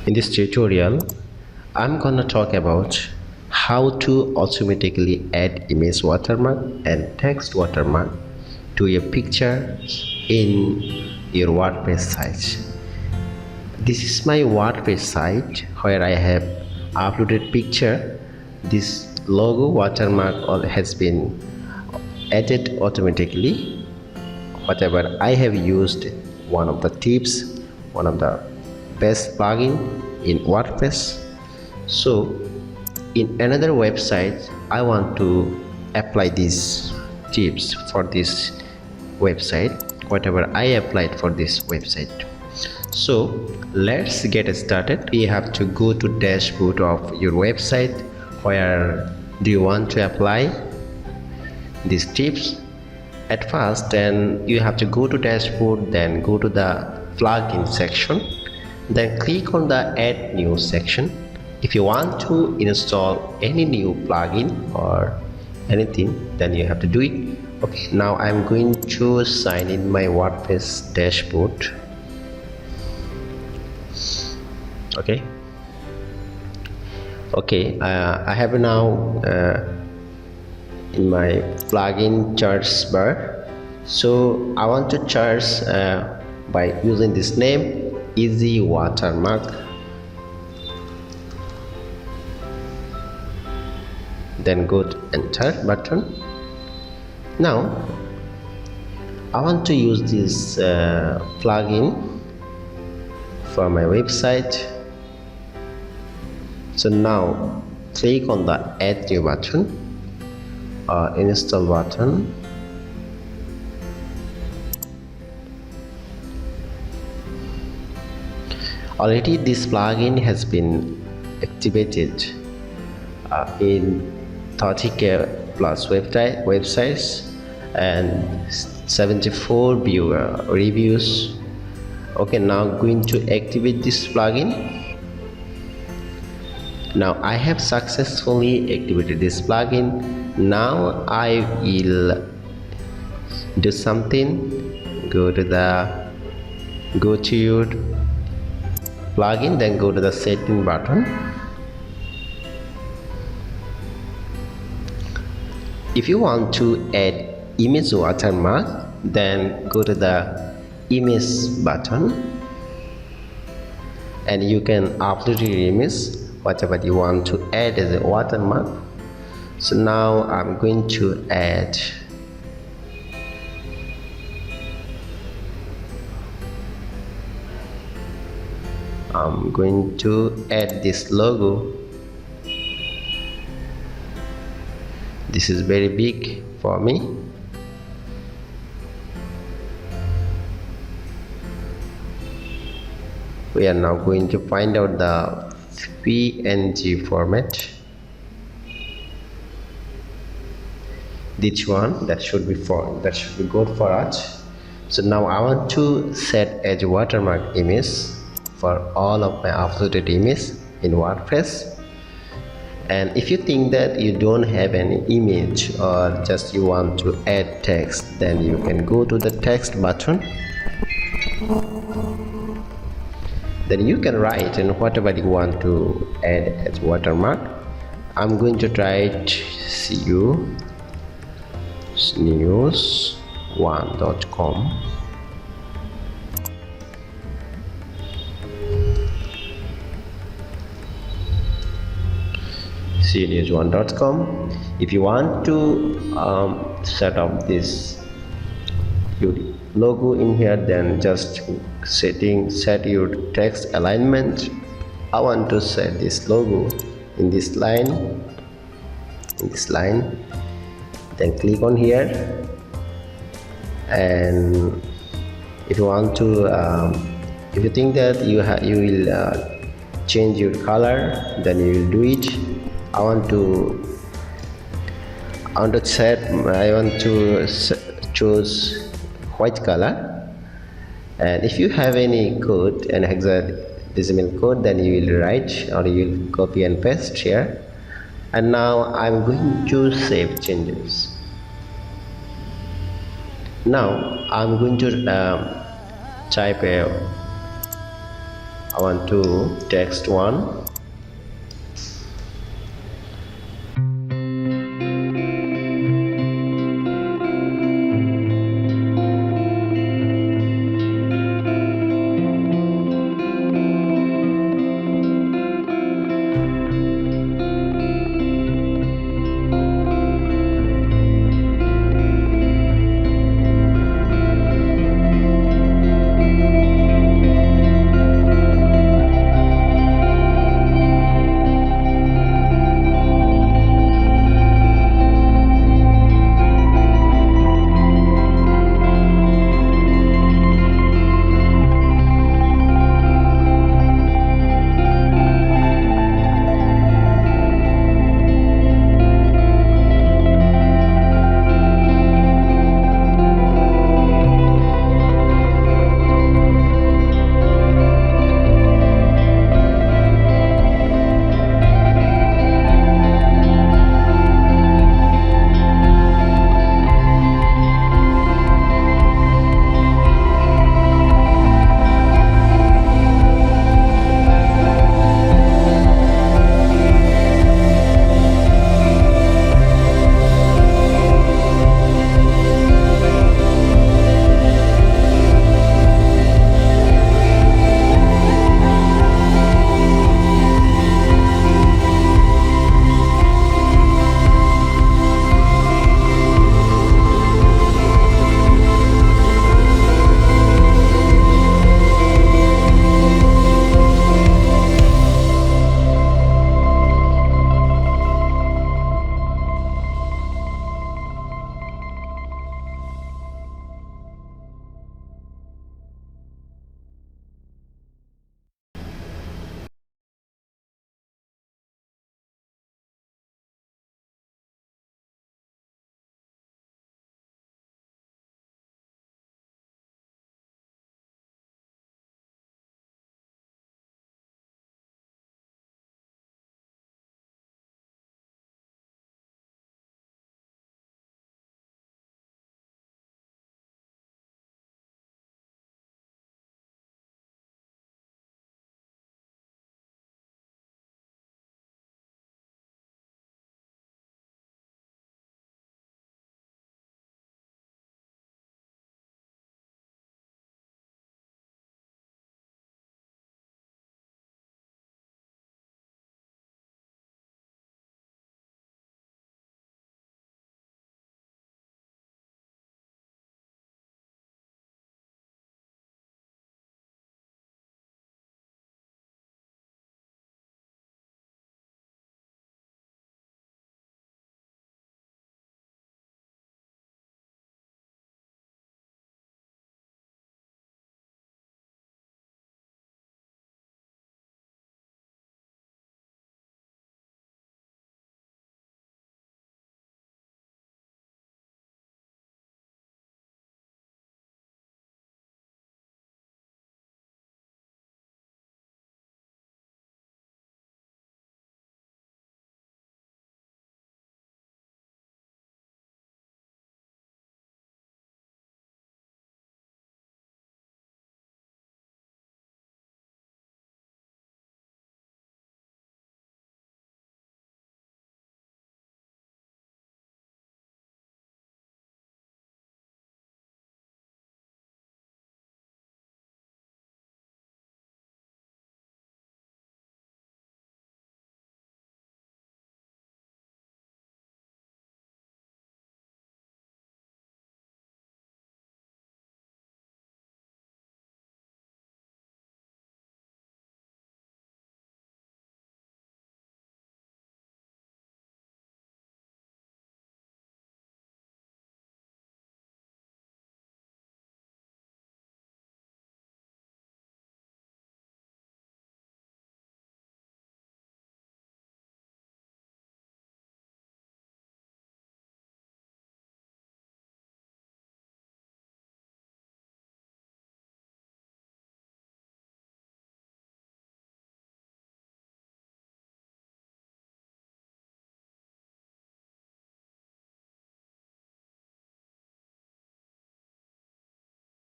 In this tutorial, I'm gonna talk about how to automatically add image watermark and text watermark to your picture in your WordPress site. This is my WordPress site where I have uploaded picture. This logo watermark has been added automatically. Whatever I have used, one of the tips, one of the best plugin in WordPress. So in another website I want to apply these tips for this website, whatever I applied for this website. So let's get started. You have to go to dashboard of your website. Where do you want to apply these tips? At first, then you have to go to dashboard, then go to the plugin section, then click on the add new section. If you want to install any new plugin or anything, then you have to do it. Okay, now I'm going to sign in my WordPress dashboard. Okay, I have now in my plugin charge bar. So I want to charge by using this name, easy watermark. Then go to enter button. Now I want to use this plugin for my website. So now click on the add new button or install button. Already this plugin has been activated in 30k plus websites and 74 viewer reviews. Okay, now going to activate this plugin. Now I have successfully activated this plugin. Now I will do something. Go to your plugin, then go to the setting button. If you want to add image watermark, then go to the image button and you can upload your image, whatever you want to add as a watermark. So now I'm going to add this logo. This is very big for me. We are now going to find out the PNG format. This one that should be good for us. So now I want to set as watermark image for all of my uploaded image in WordPress. And if you think that you don't have any image or just you want to add text, then you can go to the text button. Then you can write in whatever you want to add as watermark. I'm going to write CU news1.com. news1.com. If you want to set up this logo in here, then just set your text alignment. I want to set this logo in this line, then click on here. And if you want to if you think that you will change your color, then you will do it. I want to choose white color. And if you have any code, an hexadecimal code, then you will write or you will copy and paste here. And now I'm going to save changes. Now I'm going to type I want to text one.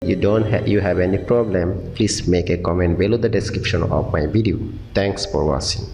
you have any problem, please make a comment below the description of my video. Thanks for watching.